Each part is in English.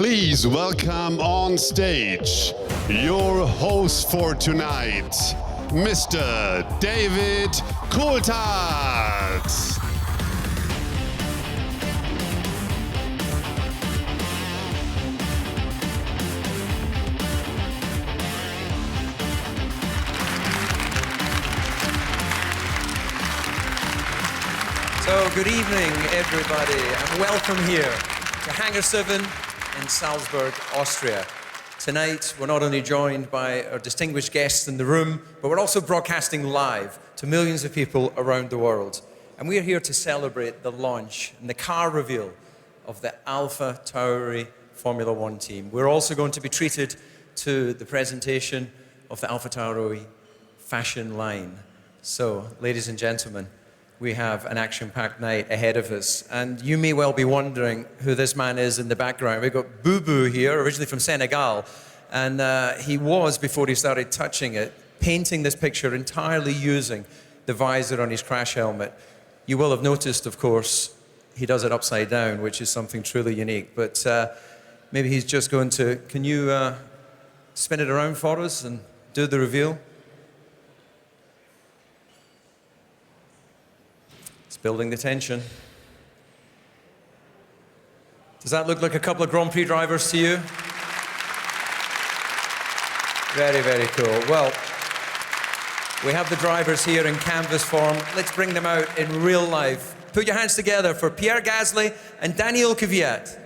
Please welcome on stage your host for tonight, Mr. David Coulthard. So, good evening, everybody, and welcome here to Hangar 7 in Salzburg, Austria. Tonight, we're not only joined by our distinguished guests in the room, but we're also broadcasting live to millions of people around the world. And we're here to celebrate the launch and the car reveal of the AlphaTauri Formula One team. We're also going to be treated to the presentation of the AlphaTauri fashion line. So, ladies and gentlemen, we have an action-packed night ahead of us. And you may well be wondering who this man is in the background. We've got Boo Boo here, originally from Senegal. And he was, before he started touching it, painting this picture entirely using the visor on his crash helmet. You will have noticed, of course, he does it upside down, which is something truly unique. But maybe he's just going to, can you spin it around for us and do the reveal? Building the tension. Does that look like a couple of Grand Prix drivers to you? Very, very cool. Well, we have the drivers here in canvas form. Let's bring them out in real life. Put your hands together for Pierre Gasly and Daniel Kvyat.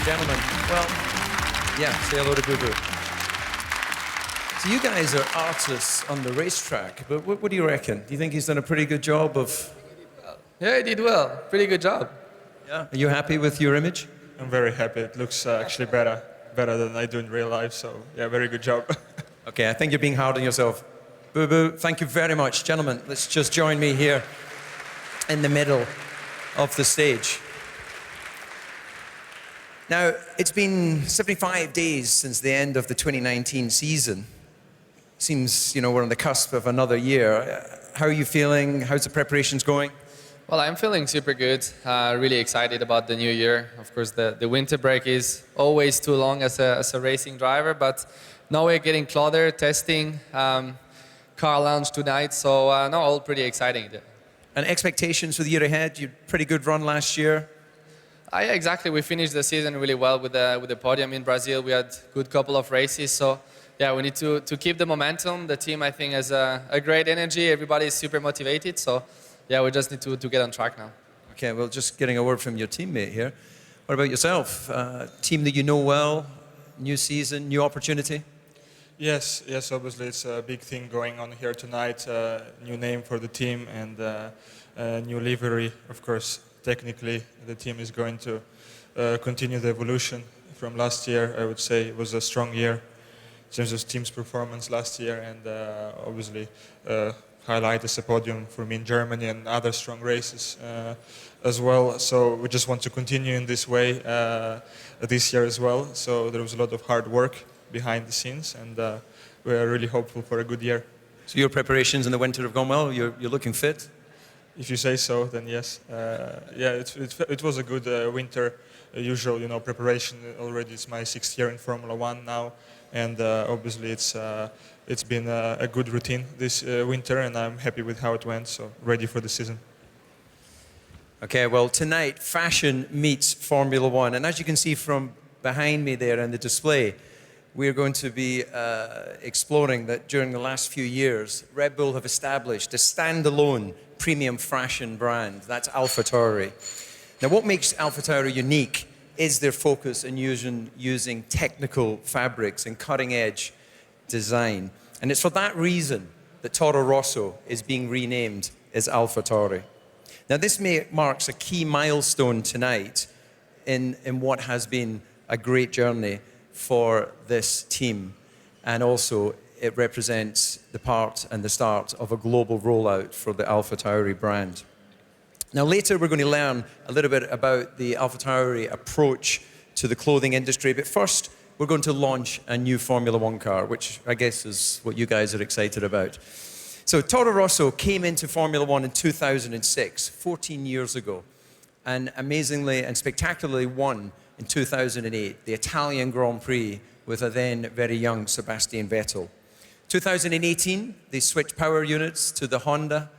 Gentlemen, well, yeah, say hello to Boo Boo. So you guys are artists on the racetrack, but what do you reckon? Do you think he's done a pretty good job of... Yeah, he did well. Pretty good job. Yeah. Are you happy with your image? I'm very happy. It looks actually better than I do in real life, so yeah, very good job. Okay, I think you're being hard on yourself. Boo Boo, thank you very much. Gentlemen, let's just join me here in the middle of the stage. Now, it's been 75 days since the end of the 2019 season. Seems, you know, we're on the cusp of another year. How are you feeling? How's the preparations going? Well, I'm feeling super good. Really excited about the new year. Of course, the winter break is always too long as a racing driver, but now we're getting closer, testing, car launch tonight, so no, all pretty exciting. And expectations for the year ahead? You had a pretty good run last year. Yeah, exactly. We finished the season really well with the podium in Brazil. We had a good couple of races, so yeah, we need to keep the momentum. The team, I think, has a great energy. Everybody is super motivated, so yeah, we just need to get on track now. Okay, well, just getting a word from your teammate here. What about yourself? Team that you know well, new season, new opportunity? Yes, obviously it's a big thing going on here tonight. New name for the team and new livery, of course. Technically, the team is going to continue the evolution from last year. I would say it was a strong year in terms of team's performance last year, and obviously highlight as a podium for me in Germany and other strong races as well. So we just want to continue in this way this year as well. So there was a lot of hard work behind the scenes, and we are really hopeful for a good year. So your preparations in the winter have gone well? You're looking fit? If you say so, then yes. Yeah, it was a good winter. Usual, preparation. Already, it's my 6th year in Formula One now, and obviously it's been a good routine this winter, and I'm happy with how it went. So ready for the season. Okay, well, tonight fashion meets Formula One, and as you can see from behind me there in the display, we're going to be exploring that during the last few years, Red Bull have established a standalone premium fashion brand. That's AlphaTauri. Now, what makes AlphaTauri unique is their focus in using technical fabrics and cutting-edge design. And it's for that reason that Toro Rosso is being renamed as AlphaTauri. Now, this marks a key milestone tonight in what has been a great journey for this team, and also it represents the part and the start of a global rollout for the AlphaTauri brand. Now, later we're going to learn a little bit about the AlphaTauri approach to the clothing industry, but first we're going to launch a new Formula One car, which I guess is what you guys are excited about. So Toro Rosso came into Formula One in 2006, 14 years ago, and amazingly and spectacularly won in 2008, the Italian Grand Prix with a then very young Sebastian Vettel. 2018, they switched power units to the Honda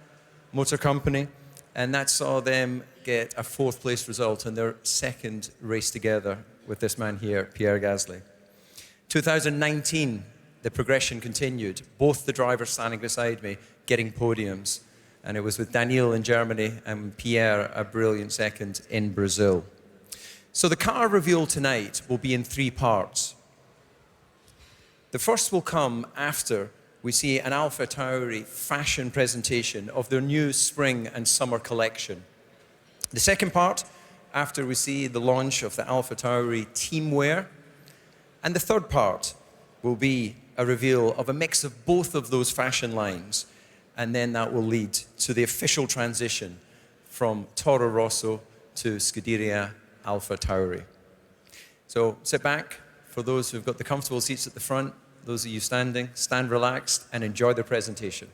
Motor Company, and that saw them get a fourth place result in their second race together with this man here, Pierre Gasly. 2019, the progression continued. Both the drivers standing beside me getting podiums, and it was with Daniel in Germany and Pierre, a brilliant second, in Brazil. So the car reveal tonight will be in three parts. The first will come after we see an AlphaTauri fashion presentation of their new spring and summer collection. The second part, after we see the launch of the AlphaTauri teamwear. And the third part will be a reveal of a mix of both of those fashion lines. And then that will lead to the official transition from Toro Rosso to Scuderia AlphaTauri. So sit back. For those who've got the comfortable seats at the front, those of you standing, stand relaxed and enjoy the presentation.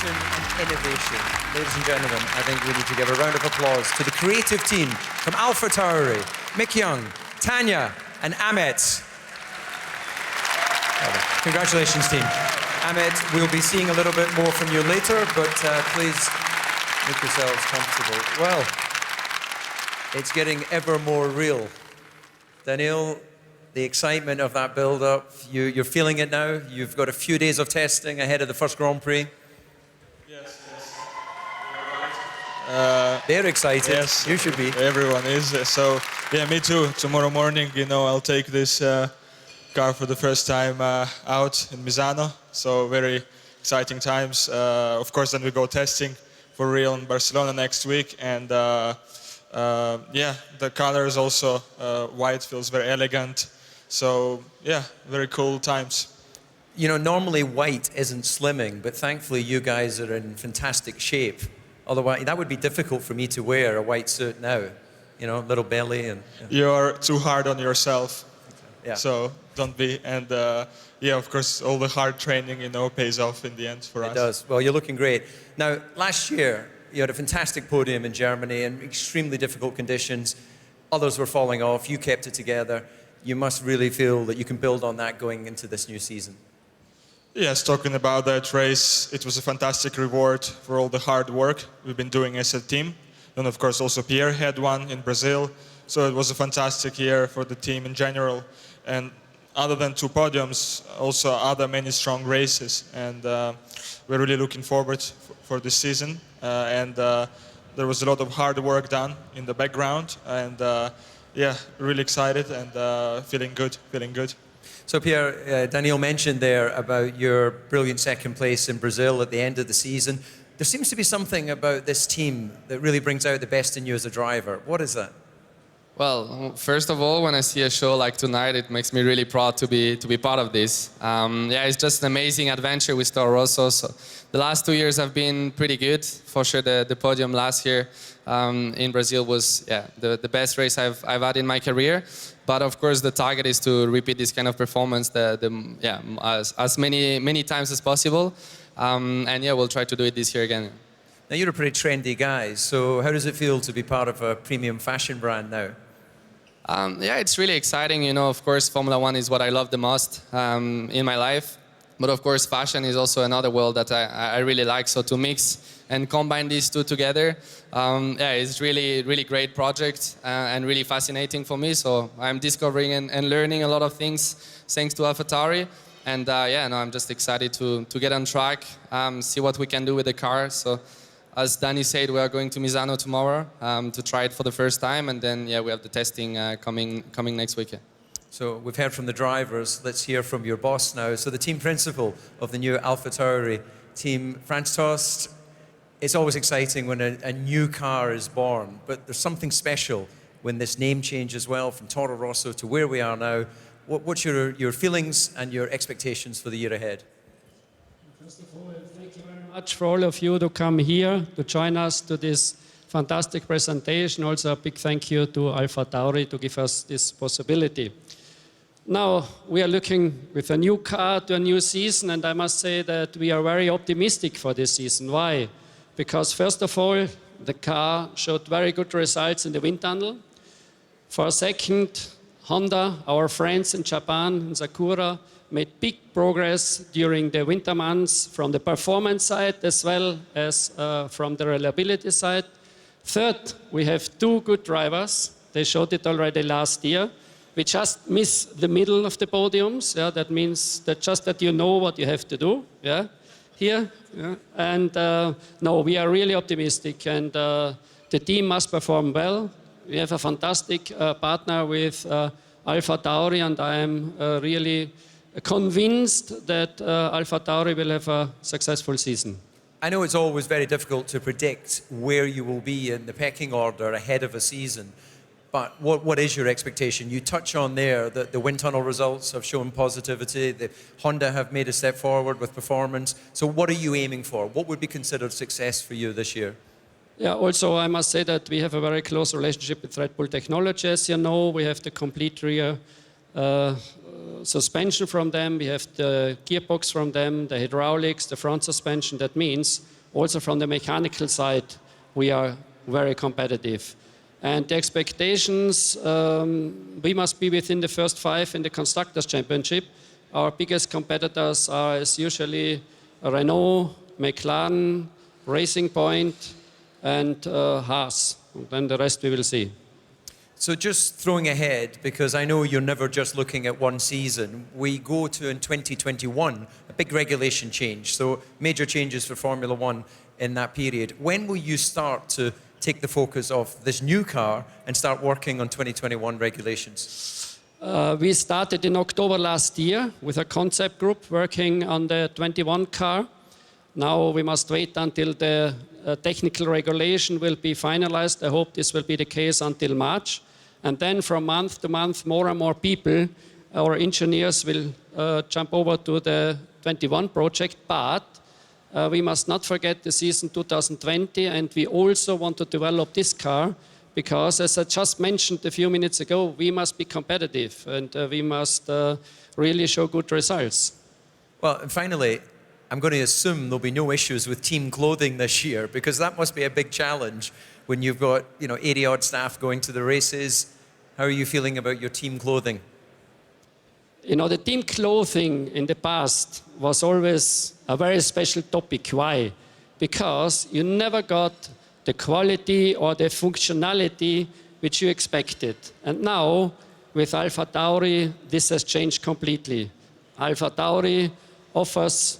passion and innovation. Ladies and gentlemen, I think we need to give a round of applause to the creative team from AlphaTauri, Mick Young, Tanya, and Amit. Congratulations, team. Amit, we'll be seeing a little bit more from you later, but please make yourselves comfortable. Well, it's getting ever more real. Daniil, the excitement of that build-up, you're feeling it now? You've got a few days of testing ahead of the first Grand Prix? Yes. They're excited. Yes, you should be. Everyone is. So, yeah, me too. Tomorrow morning, I'll take this car for the first time out in Misano. So, very exciting times. Of course, then we go testing for real in Barcelona next week. And yeah, the color is also white, feels very elegant. So, yeah, very cool times. Normally white isn't slimming, but thankfully you guys are in fantastic shape. Otherwise, that would be difficult for me to wear a white suit now. Little belly and... You're too hard on yourself. Yeah. So don't be. And yeah, of course, all the hard training, pays off in the end for us. It does. Well, you're looking great. Now, last year, you had a fantastic podium in Germany in extremely difficult conditions. Others were falling off. You kept it together. You must really feel that you can build on that going into this new season. Yes, talking about that race, it was a fantastic reward for all the hard work we've been doing as a team. And of course, also Pierre had one in Brazil. So it was a fantastic year for the team in general. And other than 2 podiums, also other many strong races. And we're really looking forward for this season. And there was a lot of hard work done in the background. And yeah, really excited and feeling good. So Pierre, Daniil mentioned there about your brilliant second place in Brazil at the end of the season. There seems to be something about this team that really brings out the best in you as a driver. What is that? Well, first of all, when I see a show like tonight, it makes me really proud to be part of this. Yeah, it's just an amazing adventure with Toro Rosso. So the last 2 years have been pretty good. For sure, the podium last year in Brazil was the best race I've had in my career. But of course, the target is to repeat this kind of performance as many times as possible. And yeah, we'll try to do it this year again. Now, you're a pretty trendy guy, so how does it feel to be part of a premium fashion brand now? Yeah, it's really exciting. Of course, Formula One is what I love the most in my life. But of course, fashion is also another world that I really like. So to mix and combine these two together, yeah, it's really great project and really fascinating for me. So I'm discovering and learning a lot of things thanks to AlphaTauri. And yeah, no, I'm just excited to get on track, see what we can do with the car. So as Danny said, we are going to Misano tomorrow to try it for the first time. And then, yeah, we have the testing coming next week. Yeah. So we've heard from the drivers. Let's hear from your boss now. So the team principal of the new AlphaTauri team, Franz Tost. It's always exciting when a new car is born, but there's something special when this name change as well from Toro Rosso to where we are now. What's your feelings and your expectations for the year ahead? First of all, thank you very much for all of you to come here to join us to this fantastic presentation. Also a big thank you to AlphaTauri to give us this possibility. Now we are looking with a new car to a new season, and I must say that we are very optimistic for this season. Why? Because first of all, the car showed very good results in the wind tunnel. For a second, Honda, our friends in Japan, in Sakura, made big progress during the winter months from the performance side as well as from the reliability side. Third, we have 2 good drivers. They showed it already last year. We just miss the middle of the podiums. Yeah, that means that you know what you have to do. Yeah, here. Yeah. And no, we are really optimistic, and the team must perform well. We have a fantastic partner with AlphaTauri, and I am really convinced that AlphaTauri will have a successful season. I know it's always very difficult to predict where you will be in the pecking order ahead of a season, but what is your expectation? You touch on there that the wind tunnel results have shown positivity, the Honda have made a step forward with performance. So what are you aiming for? What would be considered success for you this year? Yeah, also I must say that we have a very close relationship with Red Bull Technology. As you know, we have the complete rear suspension from them, we have the gearbox from them, the hydraulics, the front suspension. That means Also from the mechanical side, we are very competitive. And the expectations, we must be within the first 5 in the Constructors' Championship. Our biggest competitors are as usually Renault, McLaren, Racing Point, and Haas. And then the rest we will see. So just throwing ahead, because I know you're never just looking at one season, we go to in 2021 a big regulation change, so major changes for Formula One in that period. When will you start to take the focus of this new car and start working on 2021 regulations? We started in October last year with a concept group working on the 21 car. Now we must wait until the technical regulation will be finalized. I hope this will be the case until March. And then from month to month, more and more people, our engineers will jump over to the 21 project. But we must not forget the season 2020, and we also want to develop this car because, as I just mentioned a few minutes ago, we must be competitive and we must really show good results. Well, and finally, I'm going to assume there'll be no issues with team clothing this year, because that must be a big challenge when you've got 80-odd staff going to the races. How are you feeling about your team clothing? The team clothing in the past was always a very special topic. Why? Because you never got the quality or the functionality which you expected. And now, with AlphaTauri, this has changed completely. AlphaTauri offers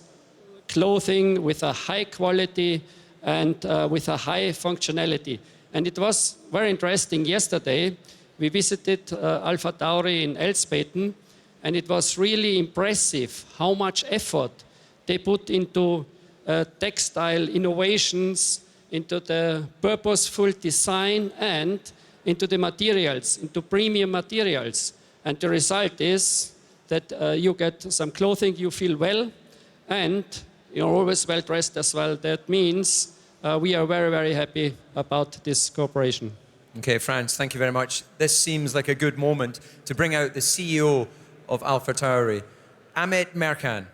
clothing with a high quality and with a high functionality. And it was very interesting. Yesterday, we visited AlphaTauri in Elsbeten, and it was really impressive how much effort they put into textile innovations, into the purposeful design, and into the materials, into premium materials. And the result is that you get some clothing, you feel well, and you're always well dressed as well. That means we are very, very happy about this cooperation. Okay, Franz, thank you very much. This seems like a good moment to bring out the CEO of AlphaTauri, Amit Merkan.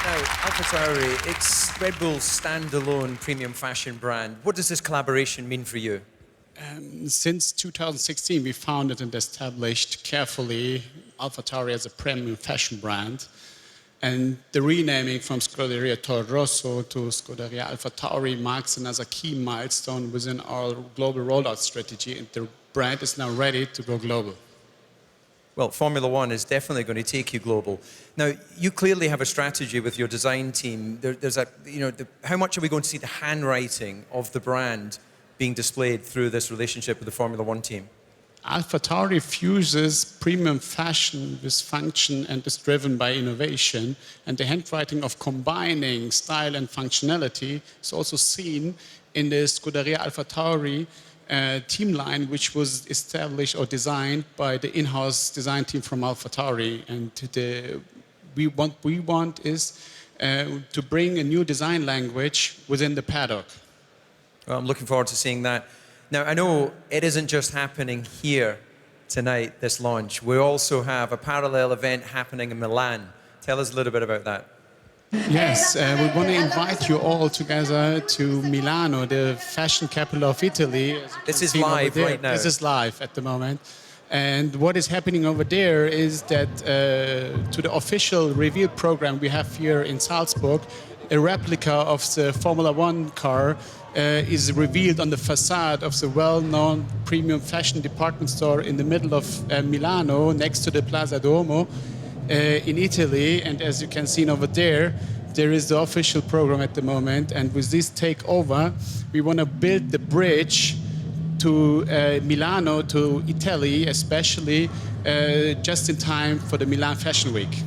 Now, AlphaTauri, it's Red Bull's standalone premium fashion brand. What does this collaboration mean for you? Since 2016, we founded and established carefully AlphaTauri as a premium fashion brand. And the renaming from Scuderia Toro Rosso to Scuderia AlphaTauri marks another key milestone within our global rollout strategy, and the brand is now ready to go global. Well, Formula One is definitely going to take you global. Now, you clearly have a strategy with your design team. How much are we going to see the handwriting of the brand being displayed through this relationship with the Formula One team? AlphaTauri fuses premium fashion with function and is driven by innovation. And the handwriting of combining style and functionality is also seen in the Scuderia AlphaTauri team line, which was established or designed by the in-house design team from AlphaTauri. And what we want is to bring a new design language within the paddock. Well, I'm looking forward to seeing that. Now, I know it isn't just happening here tonight, this launch. We also have a parallel event happening in Milan. Tell us a little bit about that. Yes, we want to invite you all together to Milano, the fashion capital of Italy. This is live right now. This is live at the moment. And what is happening over there is that to the official reveal program we have here in Salzburg, a replica of the Formula One car is revealed on the facade of the well-known premium fashion department store in the middle of Milano, next to the Plaza Duomo in Italy. And as you can see over there, there is the official program at the moment. And with this takeover, we want to build the bridge to Milano, to Italy, especially just in time for the Milan Fashion Week.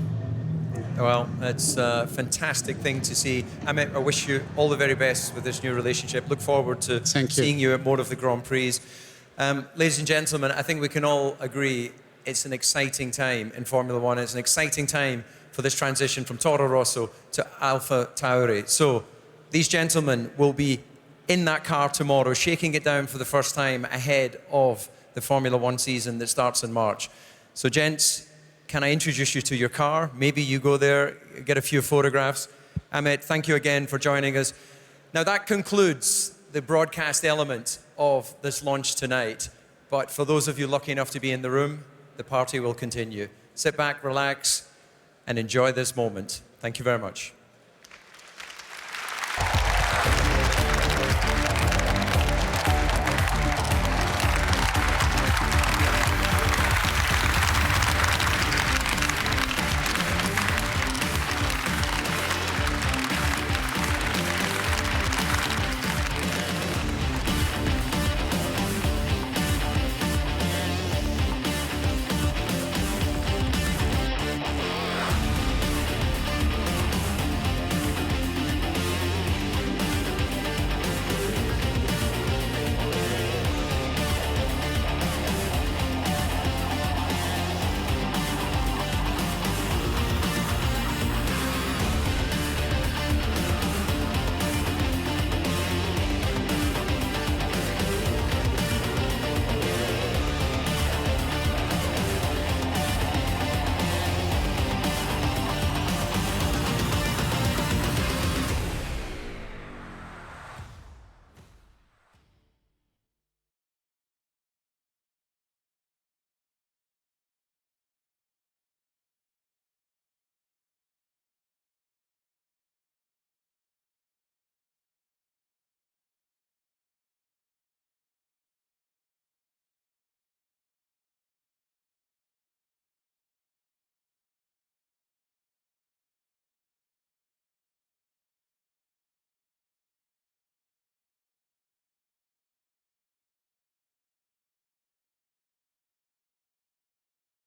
Well, it's a fantastic thing to see. Amit, I wish you all the very best with this new relationship. Look forward to seeing you at more of the Grand Prix. Ladies and gentlemen, I think we can all agree it's an exciting time in Formula One. It's an exciting time for this transition from Toro Rosso to AlphaTauri. So these gentlemen will be in that car tomorrow, shaking it down for the first time ahead of the Formula One season that starts in March. So gents, can I introduce you to your car? Maybe you go there, get a few photographs. Amit, thank you again for joining us. Now that concludes the broadcast element of this launch tonight. But for those of you lucky enough to be in the room, the party will continue. Sit back, relax, and enjoy this moment. Thank you very much.